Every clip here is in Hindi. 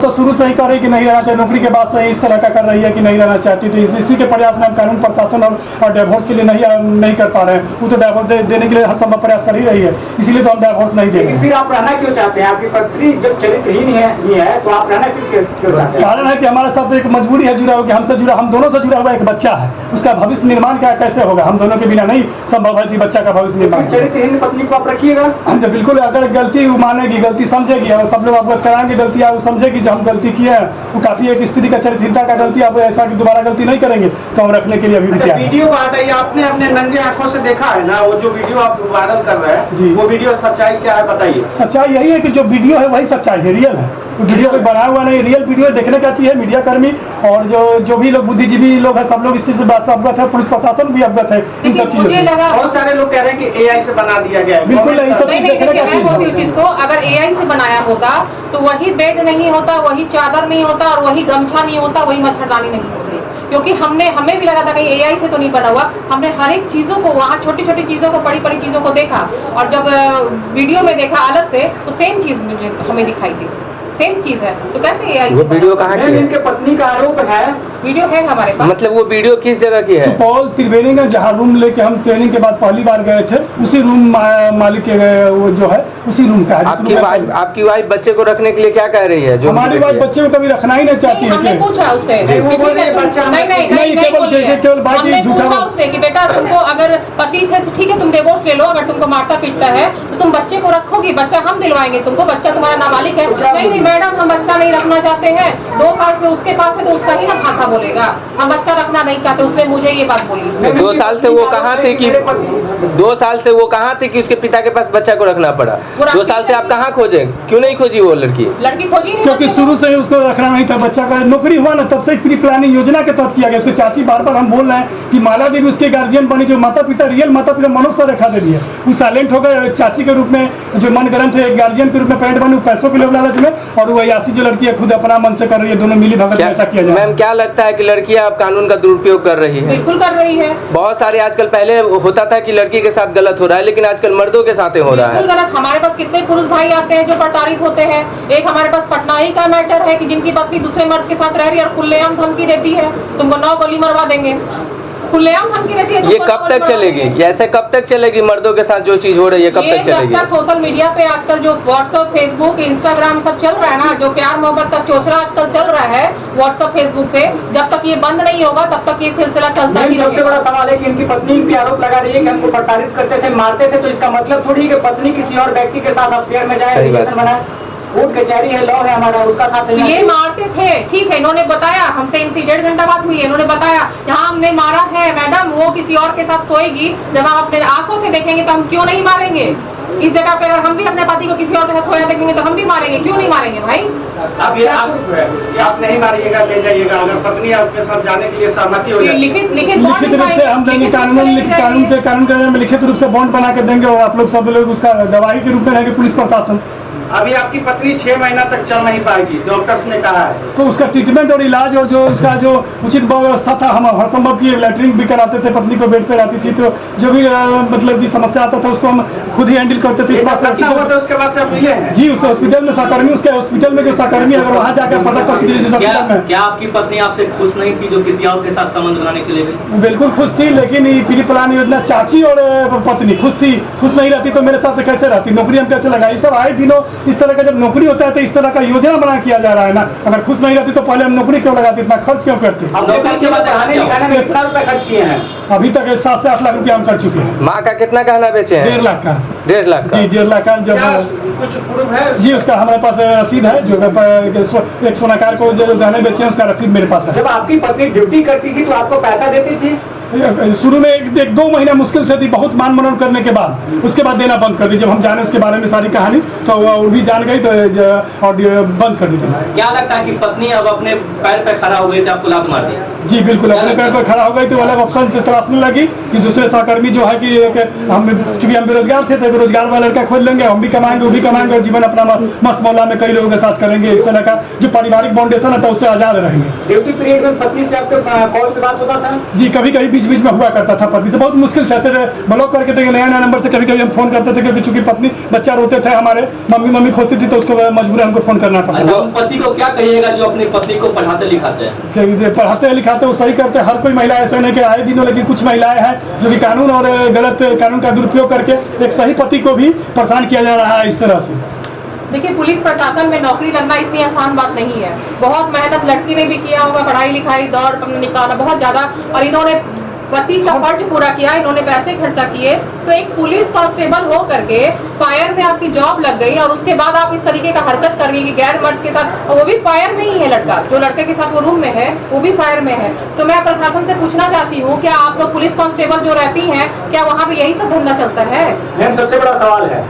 तो शुरू से ही कह रही कि नहीं रहना चाहिए, नौकरी के बाद से इस तरह का कर रही है कि नहीं रहना चाहती, तो इसी के प्रयास में हम कानून प्रशासन और डिवोर्स के लिए नहीं कर पा रहे हैं। वो तो डिवोर्स देने के लिए हर संभव प्रयास कर ही रही है, इसीलिए तो हम डिवोर्स नहीं देंगे। फिर आप रहना क्यों चाहते हैं? आपकी पत्नी जब चरित्रहीन है तो आप रहना क्यों चाहते हैं? कारण है कि हमारे साथ एक मजबूरी है जुड़ा हुआ, कि हमसे जुड़ा, हम दोनों से जुड़ा हुआ एक बच्चा है, उसका भविष्य निर्माण क्या कैसे होगा? हम दोनों के बिना नहीं संभव है जी बच्चा का भविष्य निर्माण। चरित्रहीन पत्नी को आप रखिएगा? हम तो बिल्कुल, अगर गलती वो मानेगी, गलती समझेगी और सब लोग अवगत कराएंगे गलती, वो समझेगी जो हम गलती किए हैं, वो काफी एक स्त्री का चरित्रहीनता का गलती, आप ऐसा कि दोबारा गलती नहीं करेंगे तो हम रखने के लिए अभी भी। वीडियो हटाइए, आपने अपने नंगे आंखों से देखा है ना वो जो वीडियो आप वायरल कर रहे हैं जी, वो वीडियो सच्चाई क्या है बताइए? सच्चाई यही है कि जो वीडियो है वही सच्चाई है, रियल है, वीडियो कोई बनाया हुआ नहीं, रियल वीडियो देखने का चाहिए। मीडिया कर्मी और जो भी लोग बुद्धिजीवी लोग हैं सब लोग इस चीज से अवगत है, पुलिस प्रशासन भी अवगत है इन सब चीजों से। बहुत सारे लोग कह रहे हैं कि एआई से बना दिया गया है। बिल्कुल नहीं, सब नहीं, देखिए चीज को अगर एआई से बनाया होता तो वही बेड नहीं होता, वही चादर नहीं होता और वही गमछा नहीं होता, वही मच्छरदानी नहीं होती, क्योंकि हमें भी लगा था कि एआई से तो नहीं बना हुआ। हमने हर एक चीजों को, वहाँ छोटी छोटी चीजों को, बड़ी बड़ी चीजों को देखा और जब वीडियो में देखा अलग से तो सेम चीज मुझे हमें दिखाई दी, सेम चीज है। तो कैसे एआई? वो वीडियो कहाँ की है? इनके पत्नी का आरोप है, वीडियो है हमारे पास। मतलब वो वीडियो किस जगह की है? सुपौल त्रिवेणी में जहाँ रूम लेके हम ट्रेनिंग के बाद पहली बार गए थे, उसी रूम मालिक के वो जो है उसी रूम का है। आपकी वाइफ बच्चे को रखने के लिए क्या कह रही है? जो हमारी वाइफ बच्चे को कभी रखना ही नहीं चाहती है। हमने पूछा उससे, उससे कि बेटा तुमको अगर पति से ठीक है तुम डिवोर्स ले लो, अगर तुमको मारता पीटता है तो तुम बच्चे को रखोगी, बच्चा हम दिलवाएंगे तुमको, बच्चा तुम्हारा नाबालिग है। नहीं मैडम, हम बच्चा नहीं रखना चाहते हैं, 2 साल से उसके पास है तो उसका ही ना भाषा बोलेगा, हम बच्चा रखना नहीं चाहते। उसने मुझे ये बात बोली। 2 साल से वो कहाँ थे कि 2 साल से वो कहाँ थे कि उसके पिता के पास बच्चा को रखना पड़ा? 2 साल से आप कहाँ खोजे? क्यों नहीं खोजी वो लड़की खोजी नहीं, क्योंकि शुरू से ही उसको रखना नहीं था। बच्चा का नौकरी हुआ ना तब से प्री प्लानिंग योजना के तहत किया गया। उसके चाची बार हम बोल रहे हैं कि माला देवी उसके गार्जियन बनी, जो माता पिता रियल माता पिता मनुष्य रेखा दे दिए, वो साइलेंट हो गए चाची के रूप में, जो मन गरम थे गार्जियन के रूप में पैड बने पैसों के लोग लालच में, और वो यासी जो लड़की है खुद अपना मन से कर रही है, दोनों मिली भगत ऐसा किया जाए। मैम क्या लगता है कि लड़कियां अब कानून का दुरुपयोग कर रही है? बिल्कुल कर रही है। बहुत सारे आजकल, पहले होता था कि लड़की के साथ गलत हो रहा है, लेकिन आजकल मर्दों के साथ हो रहा है। बिल्कुल गलत। हमारे पास कितने पुरुष भाई आते हैं जो प्रताड़ित होते हैं। एक हमारे पास पटना ही का मैटर है कि जिनकी पत्नी दूसरे मर्द के साथ रह रही है और खुलेआम धमकी देती है, तुमको 9 गोली मरवा देंगे, खुलेआम धमकी देती है। ये कब तक चलेगी? ऐसे कब तक चलेगी? मर्दों के साथ जो चीज हो रही है कब तक चलेगी? जब तक सोशल मीडिया पे आजकल जो व्हाट्सएप, फेसबुक, इंस्टाग्राम सब चल रहा है ना, जो प्यार मोहब्बत का चोचला आजकल चल रहा है व्हाट्सएप फेसबुक से, जब तक ये बंद नहीं होगा तब तक ये सिलसिला चलता ही रहेगा। सबसे बड़ा सवाल है कि इनकी पत्नी इन पे आरोप लगा रही है कि हमको प्रताड़ित करते थे, मारते थे, तो इसका मतलब थोड़ी कि पत्नी किसी और व्यक्ति के साथ अफेयर में जाए, रिलेशन बनाए। कोर्ट कचहरी है, लॉ है हमारा, उसका साथ ये मारते थे, ठीक है, इन्होंने बताया हमसे, इनसे 1.5 घंटा बात हुई है, इन्होंने बताया यहाँ हमने मारा है मैडम, वो किसी और के साथ सोएगी, जब हम अपने आंखों से देखेंगे तो हम क्यों नहीं मारेंगे? इस जगह पे अगर हम भी अपने पति को किसी और के साथ सोया देखेंगे तो हम भी मारेंगे, क्यों नहीं मारेंगे भाई? अब ये आप नहीं मारिएगा, ले जाइएगा, अगर पत्नी आपके साथ जाने के लिए सहमति हो जाए लिखित रूप से हम देंगे, कानून में लिखित रूप से बॉन्ड बना के देंगे, और आप लोग सब लोग उसका गवाही के रूप में रहेंगे पुलिस प्रशासन। अभी आपकी पत्नी 6 महीना तक चल नहीं पाएगी, डॉक्टर्स ने कहा है, तो उसका ट्रीटमेंट और इलाज और जो उसका जो उचित व्यवस्था था, हम हर संभव की लैटरिन भी कराते थे, पत्नी को बेड पे रहती थी, तो जो भी मतलब की समस्या आता था उसको हम खुद ही हैंडल करते थे। हुआ था उसके बाद से आप मिले हैं? जी, उस हॉस्पिटल में सहकर्मी, उसके हॉस्पिटल में जो सहकर्मी अगर वहाँ जाकर पता कर, क्या आपकी पत्नी आपसे खुश नहीं थी जो किसी और के साथ संबंध बनाने चले गए? बिल्कुल खुश थी, लेकिन प्री प्लान योजना चाची और पत्नी खुश थी। खुश नहीं रहती तो मेरे साथ कैसे रहती? नौकरी हम कैसे लगाई? सब आए दिनों इस तरह का जब नौकरी होता है तो इस तरह का योजना बना किया जा रहा है ना। अगर खुश नहीं रहती तो पहले हम नौकरी क्यों लगाते, इतना खर्च क्यों करते? खर्च किए हैं अभी तक 7 से 8 लाख रुपया हम कर चुके हैं। माँ का कितना गहना बेचे हैं? 1.5 लाख का। 1.5 लाख का? जी, 1.5 लाख का। जब कुछ प्रूफ है जी, उसका हमारे पास रसीद है, जो एक सोनाकार को जो गहने बेचे हैं उसका रसीद मेरे पास है। जब आपकी पत्नी ड्यूटी करती थी तो आपको पैसा देती थी? शुरू में 1-2 महीना मुश्किल से थी, बहुत मान मनन करने के बाद, उसके बाद देना बंद कर दी। जब हम जाने उसके बारे में सारी कहानी तो वो भी जान गई तो ऑडियो बंद कर दी। क्या लगता है कि पत्नी अब अपने पैर पे खड़ा हो गई थी, आपको लात मार दी? जी बिल्कुल, अपने पैर पर खड़ा हो गई तो अलग ऑप्शन तलाशने लगी कि दूसरे सहकर्मी जो है कि हम चूंकि हम बेरोजगार थे तो बेरोजगार वाला लड़का खोल लेंगे, हम भी कमाएंगे, वो भी कमाएंगे, और जीवन अपना मस्त मौला में कई लोगों के साथ करेंगे। इस तरह का जो पारिवारिक फाउंडेशन है तो उससे आजाद रहेंगे। ड्यूटी पीरियड में पत्नी से आपके कॉल से बात होता था? जी, कभी कभी बीच बीच में हुआ करता था पति से, बहुत मुश्किल से ऐसे ब्लॉक करके थे, नया नया नंबर से कभी कभी हम फोन करते थे, क्योंकि चूंकि पत्नी बच्चा रोते थे हमारे, मम्मी खोजती थी, तो उसको मजबूर हमको फोन करना पड़ता अच्छा, था। उस पति को क्या कहिएगा जो अपनी पत्नी को पढ़ाते लिखाते हैं? पढ़ाते लिखाते वो सही करते, हर कोई महिला ऐसा नहीं कि आए दिन हो, लेकिन कुछ महिलाएं हैं जो कि कानून और गलत कानून का दुरुपयोग करके एक सही पति को भी परेशान किया जा रहा है इस तरह से। देखिए, पुलिस प्रशासन में नौकरी लगना इतनी आसान बात नहीं है। बहुत मेहनत लड़की ने भी किया होगा, पढ़ाई लिखाई दौड़ निकाला बहुत ज्यादा, और इन्होंने पति का फर्ज पूरा किया, इन्होंने पैसे खर्चा किए। तो एक पुलिस कांस्टेबल हो करके फायर में आपकी जॉब लग गई और उसके बाद आप इस तरीके का हरकत कर रही है कि गैर मर्द के साथ, और वो भी फायर में ही है लड़का, जो लड़के के साथ वो रूम में है वो भी फायर में है। तो मैं प्रशासन से पूछना चाहती हूँ, क्या आप लोग पुलिस कांस्टेबल जो रहती हैं, क्या वहाँ पे यही सब धंधा चलता है? मैम, सबसे बड़ा सवाल है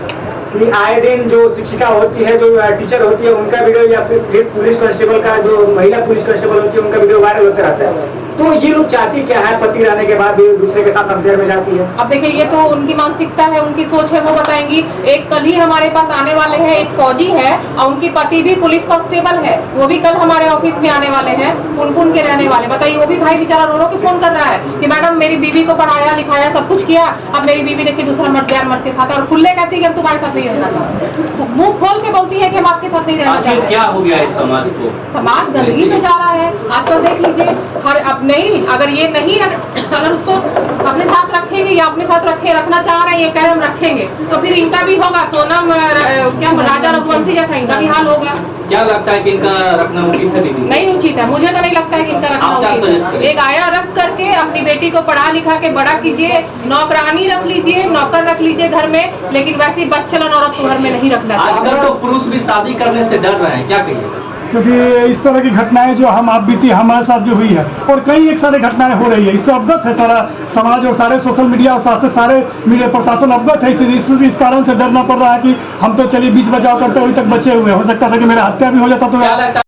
कि आए दिन जो शिक्षिका होती है, जो टीचर होती है, उनका वीडियो या फिर पुलिस कांस्टेबल का, जो महिला पुलिस कांस्टेबल होती है, उनका वीडियो वायरल होते रहता है। तो ये लोग चाहती क्या है? पति रहने के बाद भी दूसरे के साथ अफेयर में जाती है। अब देखिए, ये तो उनकी मानसिकता है, उनकी सोच है, वो बताएंगी। एक कल ही हमारे पास आने वाले हैं, एक फौजी है और उनकी पति भी पुलिस कांस्टेबल है, वो भी कल हमारे ऑफिस में आने वाले हैं, पुनपुन के रहने वाले। बताइए, वो भी भाई बेचारा रो रो के फोन कर रहा है कि मैडम मेरी बीवी को पढ़ाया लिखाया सब कुछ किया, अब मेरी बीवी देखिए दूसरा मर्द गैर मर्द के साथ, और खुले कहती है कि हम तुम्हारे साथ नहीं रहना चाहते, मुंह खोल के बोलती है कि हम आपके साथ नहीं रहना आखिर चाहते। क्या हो गया इस समाज को? समाज गंदगी में जा रहा है आजकल। देख लीजिए, हर अब नहीं, अगर ये नहीं, अगर उसको अपने साथ रखेंगे या अपने साथ रखना चाह रहे हैं, ये कह रहे हम रखेंगे, तो फिर इनका भी होगा सोनम क्या राजा रघुवंशी जैसा इनका भी हाल होगा। क्या लगता है कि इनका रखना उचित है बीवी? नहीं उचित है, मुझे तो नहीं लगता है कि इनका रखना आप क्या उचित suggest है। करें? एक आया रख करके अपनी बेटी को पढ़ा लिखा के बड़ा कीजिए, नौकरानी रख लीजिए, नौकर रख लीजिए घर में, लेकिन वैसी बदचलन औरत को घर में नहीं रखना चाहिए। आजकल तो पुरुष भी शादी करने से डर रहे हैं, क्या कहिएगा? क्योंकि इस तरह की घटनाएं जो हम आप बीती हमारे साथ जो हुई है, और कई एक सारे घटनाएं हो रही है, इससे अवगत है सारा समाज और सारे सोशल मीडिया और साथ से सारे मीडिया प्रशासन अवगत है। इस कारण से डरना पड़ रहा है कि हम तो चलिए बीच बचाव करते हुए तक बचे हुए, हो सकता था कि मेरा हत्या भी हो जाता तो क्या लगता है